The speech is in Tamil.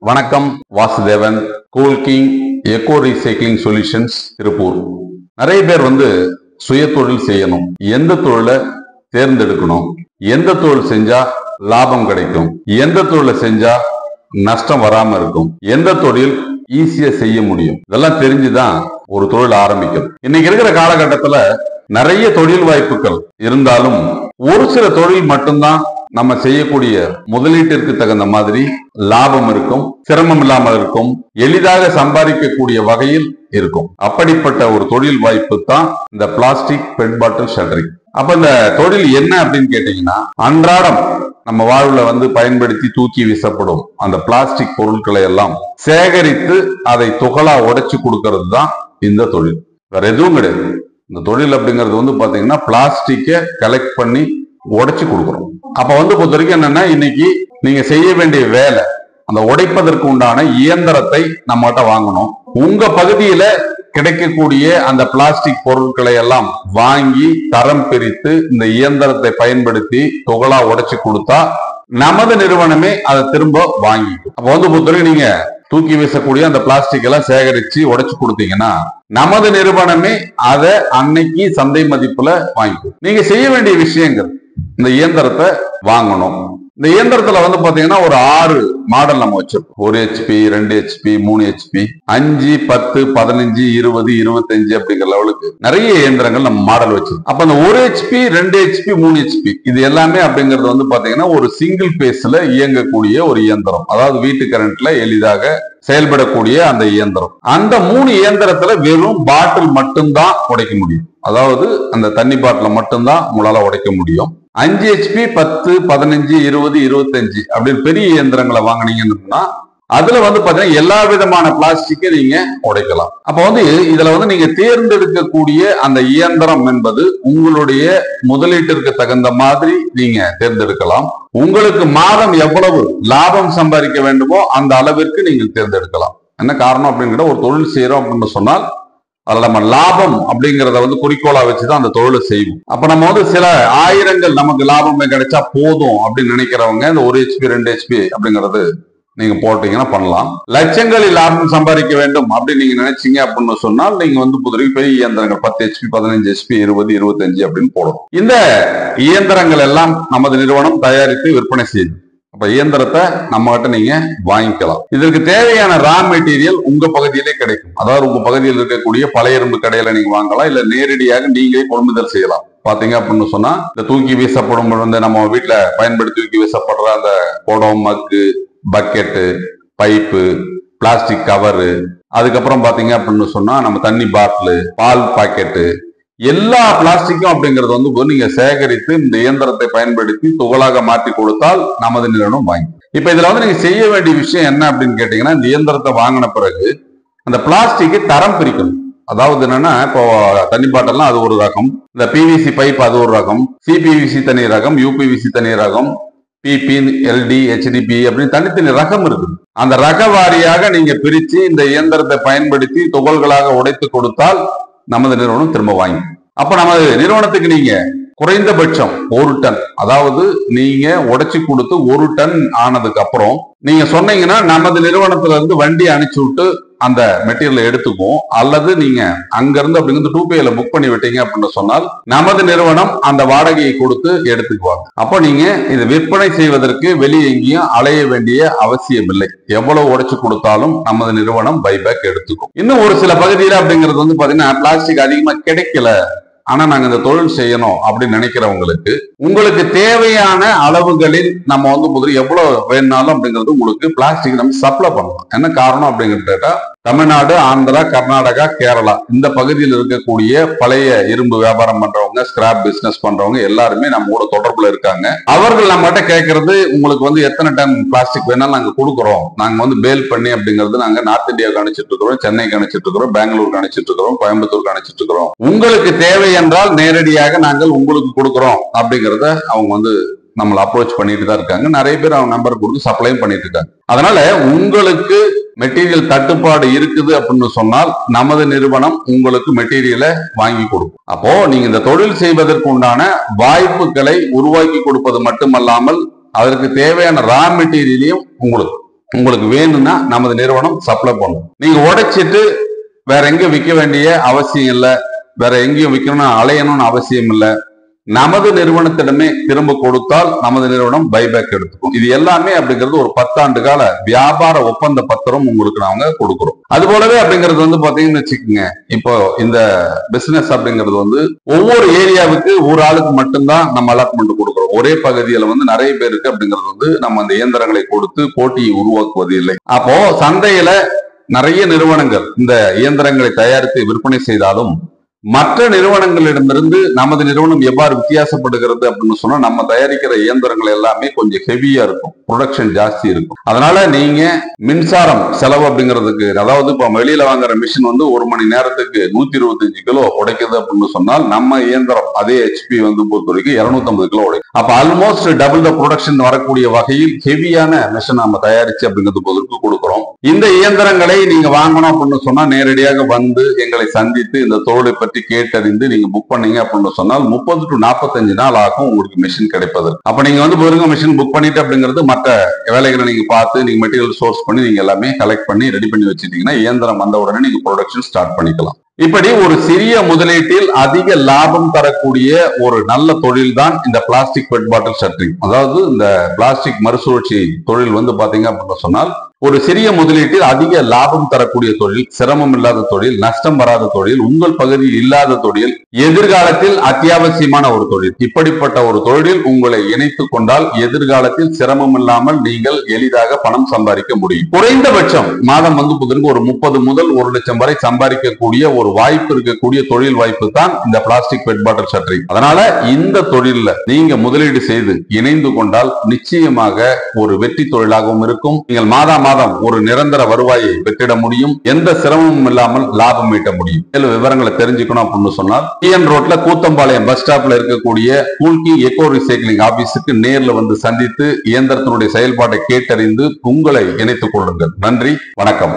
வணக்கம். Vasudevan, cool king echo recycling solutions, Tiruppur. நிறைய பேர் சுய தொழில் செய்யணும், எந்த தொழிலை தேர்ந்தெடுக்கணும், எந்த தொழில் செஞ்சா லாபம் கிடைக்கும், எந்த தொழிலை செஞ்சா நஷ்டம் வராம இருக்கும், எந்த தொழில் ஈஸியா செய்ய முடியும், இதெல்லாம் தெரிஞ்சுதான் ஒரு தொழில் ஆரம்பிக்கும். இன்னைக்கு இருக்கிற காலகட்டத்துல நிறைய தொழில் வாய்ப்புகள் இருந்தாலும் ஒரு சில தொழில் மட்டும்தான் நம்ம செய்யக்கூடிய முதலீட்டிற்கு தகுந்த மாதிரி லாபம் இருக்கும், சிரமம் இல்லாமல் இருக்கும், எளிதாக சம்பாதிக்கக்கூடிய வகையில் இருக்கும். அப்படிப்பட்ட ஒரு தொழில் வாய்ப்பு தான் இந்த பிளாஸ்டிக் பெட் பாட்டில் ஷட்டரிங். அப்ப இந்த தொழில் என்ன அப்படின்னு கேட்டீங்கன்னா, அன்றாடம் நம்ம வாழ்வுல பயன்படுத்தி தூக்கி வீசப்படும் அந்த பிளாஸ்டிக் பொருட்களை எல்லாம் சேகரித்து அதை துகளா உடைச்சு கொடுக்கறது தான் இந்த தொழில். வேற எதுவும் கிடையாது. இந்த தொழில் அப்படிங்கிறது பாத்தீங்கன்னா பிளாஸ்டிக்கை கலெக்ட் பண்ணி உடைச்சு கொடுக்குறோம். அப்ப பொறுத்த வரைக்கும் என்னன்னா, இன்னைக்கு நீங்க செய்ய வேண்டிய வேலை அந்த உடைப்பதற்கு உண்டான இயந்திரத்தை நம்மகிட்ட வாங்கணும். உங்க பகுதியில கிடைக்கக்கூடிய அந்த பிளாஸ்டிக் பொருட்களை எல்லாம் வாங்கி தரம் பிரித்து இந்த இயந்திரத்தை பயன்படுத்தி துகளா உடைச்சு கொடுத்தா நமது நிறுவனமே அதை திரும்ப வாங்கிக்கும். அப்ப பொறுத்தவரைக்கும் நீங்க தூக்கி வீசக்கூடிய அந்த பிளாஸ்டிக் எல்லாம் சேகரிச்சு உடைச்சு கொடுத்தீங்கன்னா நமது நிறுவனமே அதை அன்னைக்கு சந்தை மதிப்புல வாங்கிக்கும். நீங்க செய்ய வேண்டிய விஷயங்கள், இந்த இயந்திரத்தை வாங்கணும். இந்த இயந்திரத்துல பாத்தீங்கன்னா ஒரு 6 மாடல் நம்ம வச்சிருக்கோம். 1 HP, 2 HP, 3 HP, 5, 10, 15, 20, 25 அப்படிங்கிற லெவலுக்கு நிறைய இயந்திரங்கள் நம்ம மாடல் வச்சிருக்கோம். அப்ப அந்த 1 HP, 2 HP, 3 HP இது எல்லாமே அப்படிங்கிறது பாத்தீங்கன்னா ஒரு சிங்கிள் பேஸ்ல இயங்கக்கூடிய ஒரு இயந்திரம். அதாவது வீட்டு கரண்ட்ல எளிதாக செயல்படக்கூடிய அந்த இயந்திரம். அந்த 3 இயந்திரத்துல வெறும் பாட்டில் மட்டும்தான் உடைக்க முடியும். அதாவது அந்த தண்ணி பாட்டில மட்டும்தான் உங்களால உடைக்க முடியும். 5 HP, 10, 15, 20, 25 அப்படின்னு பெரிய இயந்திரங்களை வாங்கினீங்கன்னா அதுல பாத்தீங்கன்னா எல்லா விதமான பிளாஸ்டிக்கை நீங்க உடைக்கலாம். அப்ப இதுல நீங்க தேர்ந்தெடுக்கக்கூடிய அந்த இயந்திரம் என்பது உங்களுடைய முதலீட்டிற்கு தகுந்த மாதிரி நீங்க தேர்ந்தெடுக்கலாம். உங்களுக்கு மாதம் எவ்வளவு லாபம் சம்பாதிக்க வேண்டுமோ அந்த அளவிற்கு நீங்கள் தேர்ந்தெடுக்கலாம். என்ன காரணம் அப்படிங்கிற, ஒரு தொழில் செய்யறோம் அப்படின்னு சொன்னால் அதுல நம்ம லாபம் அப்படிங்கிறத குறிக்கோளா வச்சுதான் அந்த தொழிலை செய்வோம். அப்ப நம்ம சில ஆயிரங்கள் நமக்கு லாபம் கிடைச்சா போதும் அப்படின்னு நினைக்கிறவங்க இந்த 1 HP, 2 HP அப்படிங்கிறது நீங்க போட்டீங்கன்னா பண்ணலாம். லட்சங்களில் லாபம் சம்பாதிக்க வேண்டும் அப்படின்னு நீங்க நினைச்சீங்க அப்படின்னு சொன்னால் நீங்க புதுரைக்கு பெரிய இயந்திரங்கள் 10 HP, 15 HP, 20, 25 அப்படின்னு போடணும். இந்த இயந்திரங்கள் எல்லாம் நமது நிறுவனம் தயாரித்து விற்பனை செய்யுது. அப்ப இயந்திரத்தை நம்ம கிட்ட நீங்க வாங்கிக்கலாம். இதற்கு தேவையான ரா மெட்டீரியல் உங்க பகுதியிலே கிடைக்கும். அதாவது உங்க பகுதியில் இருக்கக்கூடிய பழைய இரும்பு கடையில நீங்க வாங்கலாம், இல்ல நேரடியாக நீங்களே கொள்முதல் செய்யலாம். பாத்தீங்க அப்படின்னு சொன்னா, இந்த தூக்கி வீசப்படும் நம்ம வீட்டுல பயன்படுத்தி தூக்கி வீசப்படுற அந்த குடம், மக்கு, பக்கெட்டு, பைப்பு, பிளாஸ்டிக் கவரு, அதுக்கப்புறம் பாத்தீங்க அப்படின்னு சொன்னா நம்ம தண்ணி பாட்டிலு, பால் பாக்கெட்டு, எல்லா பிளாஸ்டிக்கும் அப்படிங்கிறது நீங்க சேகரித்து இந்த இயந்திரத்தை பயன்படுத்தி துகளாக மாற்றி கொடுத்தால் நமது நிறுவனம் வாங்கி. இப்ப இதுல நீங்க செய்ய வேண்டிய விஷயம் என்ன அப்படின்னு கேட்டீங்கன்னா, இந்த இயந்திரத்தை வாங்கின பிறகு அந்த பிளாஸ்டிக்கை தரம் பிரிக்கணும். அதாவது என்னன்னா, இப்போ தண்ணி பாட்டெல்லாம் அது ஒரு ரகம், இந்த PVC பைப் அது ஒரு ரகம், CPVC தனி ரகம், UPVC தனி ரகம், PP, LD, HDP அப்படின்னு தனித்தனி ரகம் இருக்குது. அந்த ரக வாரியாக நீங்க பிரிச்சு இந்த இயந்திரத்தை பயன்படுத்தி துகள்களாக உடைத்து கொடுத்தால் நமது நிறுவனம் திரும்ப வாங்கி. அப்ப நமது நிறுவனத்துக்கு நீங்க குறைந்தபட்சம் 1 டன், அதாவது நீங்க உடைச்சு கொடுத்து 1 டன் ஆனதுக்கு அப்புறம் நீங்க சொன்னீங்கன்னா நமது நிறுவனத்துல இருந்து வண்டி அனுப்பிச்சு விட்டு அந்த மெட்டீரியலை எடுத்துக்குவோம். அல்லது நீங்க அங்க இருந்து அப்படிங்கிறது 2Payல புக் பண்ணி விட்டீங்க அப்படின்னு சொன்னால் நமது நிறுவனம் அந்த வாடகையை கொடுத்து எடுத்துக்குவாங்க. அப்போ நீங்க இதை விற்பனை செய்வதற்கு வெளியே எங்கேயும் அலைய வேண்டிய அவசியம் இல்லை. எவ்வளவு உடைச்சு கொடுத்தாலும் நமது நிறுவனம் பைபேக் எடுத்துக்கும். இன்னும் ஒரு சில பகுதியில அப்படிங்கிறது பாத்தீங்கன்னா பிளாஸ்டிக் அதிகமா கிடைக்கல, ஆனா நாங்க இந்த தொழில் செய்யணும் அப்படின்னு நினைக்கிறவங்களுக்கு உங்களுக்கு தேவையான அளவுகளில் நம்ம முதல்ல எவ்வளவு வேணாலும் அப்படிங்கிறது உங்களுக்கு பிளாஸ்டிக் நம்ம சப்ளை பண்ணலாம். என்ன காரணம் அப்படிங்கிட்ட, தமிழ்நாடு, ஆந்திரா, கர்நாடகா, கேரளா இந்த பகுதியில் இருக்கக்கூடிய பழைய இரும்பு வியாபாரம் பண்றவங்க, ஸ்கிராப் பிசினஸ் பண்றவங்க எல்லாருமே நம்ம கூட தொடர்புல இருக்காங்க. அவர்கள் நம்ம கிட்ட கேட்கறது, உங்களுக்கு எத்தனை டன் பிளாஸ்டிக் வேணாலும் நாங்க கொடுக்குறோம், நாங்க பேல் பண்ணி அப்படிங்கிறது நாங்க நார்த் இந்தியாவுக்கு அனுப்பிச்சிட்டு இருக்கிறோம், சென்னைக்கு அனுப்பிச்சிட்டு இருக்கிறோம், பெங்களூருக்கு அனுப்பிச்சிட்டு இருக்கிறோம், கோயம்புத்தூருக்கு அனுப்பிச்சிட்டு இருக்கிறோம். உங்களுக்கு தேவை என்றால் நேரடியாக நாங்கள் உங்களுக்கு கொடுக்குறோம் அப்படிங்கிறத அவங்க நம்மளை அப்ரோச் பண்ணிட்டு தான் இருக்காங்க. நிறைய பேர் அவங்க நம்பர் கொடுத்து சப்ளையும் பண்ணிட்டு இருக்காங்க. அதனால உங்களுக்கு மெட்டீரியல் தட்டுப்பாடு இருக்குது அப்படின்னு சொன்னால் நமது நிறுவனம் உங்களுக்கு மெட்டீரியலை வாங்கி கொடுக்கும். அப்போ நீங்க இந்த தொழில் செய்வதற்கு உண்டான வாய்ப்புகளை உருவாக்கி கொடுப்பது மட்டுமல்லாமல் அதற்கு தேவையான ரா மெட்டீரியலையும் உங்களுக்கு உங்களுக்கு வேணும்னா நமது நிறுவனம் சப்ளை பண்ணும். நீங்க உடைச்சிட்டு வேற எங்க விற்க வேண்டிய அவசியம் இல்லை, வேற எங்கேயும் விற்கணும்னு அலையணும்னு அவசியம் இல்லை. நமது நிறுவனத்திடமே திரும்ப கொடுத்தால் நமது நிறுவனம் பைபேக் எடுத்துக்கும். இது எல்லாமே அப்படிங்கிறது ஒரு 10 ஆண்டு கால வியாபார ஒப்பந்த பத்திரம் உங்களுக்கு நாங்க கொடுக்குறோம். அது போலவே அப்படிங்கிறது வந்து பாத்தீங்கன்னு வச்சுக்கோங்க, இப்போ இந்த பிசினஸ் அப்படிங்கிறது வந்து ஒவ்வொரு ஏரியாவுக்கு ஒரு ஆளுக்கு மட்டும்தான் நம்ம அலாட்மெண்ட் கொடுக்குறோம். ஒரே பகுதியில வந்து நிறைய பேருக்கு அப்படிங்கிறது வந்து நம்ம அந்த இயந்திரங்களை கொடுத்து போட்டியை உருவாக்குவது இல்லை. அப்போ சந்தையில நிறைய நிறுவனங்கள் இந்த இயந்திரங்களை தயாரித்து விற்பனை செய்தாலும் மற்ற நிறுவனங்களிடமிருந்து நமது நிறுவனம் எவ்வாறு வித்தியாசப்படுகிறது அப்படின்னு சொன்னா, நம்ம தயாரிக்கிற இயந்திரங்கள் எல்லாமே கொஞ்சம் ஹெவியா இருக்கும், ப்ரொடக்ஷன் ஜாஸ்தி இருக்கும். அதனால நீங்க மின்சாரம் செலவு அப்படிங்கிறதுக்கு, அதாவது இப்ப வெளியில வாங்குற மிஷின் வந்து ஒரு மணி நேரத்துக்கு 125 கிலோ உடைக்குது அப்படின்னு சொன்னால், நம்ம இயந்திரம் அதே HP வந்து பொறுத்த வரைக்கும் 250 கிலோ உடைக்கும். அப்ப ஆல்மோஸ்ட் டபுள் த ப்ரொடக்ஷன் வரக்கூடிய வகையில் ஹெவியான மிஷின் நம்ம தயாரிச்சு அப்படிங்கிறது பொறுத்து கொடுக்குறோம். இந்த இயந்திரங்களை நீங்க வாங்கணும் அப்படின்னு சொன்னா நேரடியாக வந்து எங்களை சந்தித்து இந்த தொழிலை பற்றி கேட்டறிந்து நீங்க புக் பண்ணீங்க அப்படின்னு சொன்னால் 30 to 45 நாள் ஆகும் உங்களுக்கு மிஷின் கிடைப்பது. அப்ப நீங்க வந்து பாருங்க, மிஷின் புக் பண்ணிட்டு அப்படிங்கிறது மற்ற வேலைகளை நீங்க பார்த்து நீங்க மெட்டீரியல் சோர்ஸ் பண்ணி நீங்க எல்லாமே கலெக்ட் பண்ணி ரெடி பண்ணி வச்சுட்டீங்கன்னா இயந்திரம் வந்த உடனே நீங்க ப்ரொடக்ஷன் ஸ்டார்ட் பண்ணிக்கலாம். இப்படி ஒரு சிறிய முதலீட்டில் அதிக லாபம் தரக்கூடிய ஒரு நல்ல தொழில் தான் இந்த பிளாஸ்டிக் பெட் பாட்டில் ஷட்டரிங். அதாவது இந்த பிளாஸ்டிக் மறுசுழற்சி தொழில் வந்து பாத்தீங்க அப்படின்னு சொன்னால் ஒரு சிறிய முதலீட்டில் அதிக லாபம் தரக்கூடிய தொழில், சிரமம் இல்லாத தொழில், நஷ்டம் வராத தொழில், உங்கள் பகுதியில் இல்லாத தொழில், எதிர்காலத்தில் அத்தியாவசியமான ஒரு தொழில். இப்படிப்பட்ட ஒரு தொழிலில் உங்களை இணைத்துக் கொண்டால் எதிர்காலத்தில் சிரமம் இல்லாமல் நீங்கள் எளிதாக பணம் சம்பாதிக்க முடியும். குறைந்தபட்சம் மாதம் வந்து ஒரு 30 முதல் 1 லட்சம் வரை சம்பாதிக்கக்கூடிய ஒரு வாய்ப்பு இருக்கக்கூடிய தொழில் வாய்ப்பு தான் இந்த பிளாஸ்டிக் பெட் பாட்டில் ஷட்டரிங். அதனால இந்த தொழில்ல நீங்க முதலீடு செய்து இணைந்து கொண்டால் நிச்சயமாக ஒரு வெற்றி தொழிலாகவும் இருக்கும். நீங்கள் மாதம் ஒரு நிரந்தர வருவாயை பெற்றிட முடியும். எந்த சிரமமும் இல்லாமல் லாபம் ஈட்ட முடியும். மேலும் விவரங்களை தெரிஞ்சுக்கணும் அப்படின்னு சொன்னால் TN ரோட்ல கூத்தம்பாளையம் பஸ் ஸ்டாப்ல இருக்கக்கூடிய கூல்கிங் எக்கோ ரீசைக்ளிங் ஆபீஸுக்கு நேர்ல வந்து சந்தித்து இயந்திரத்தினுடைய செயல்பாட்டை கேட்டறிந்து உங்களை இணைத்துக் கொள்ளுங்கள். நன்றி, வணக்கம்.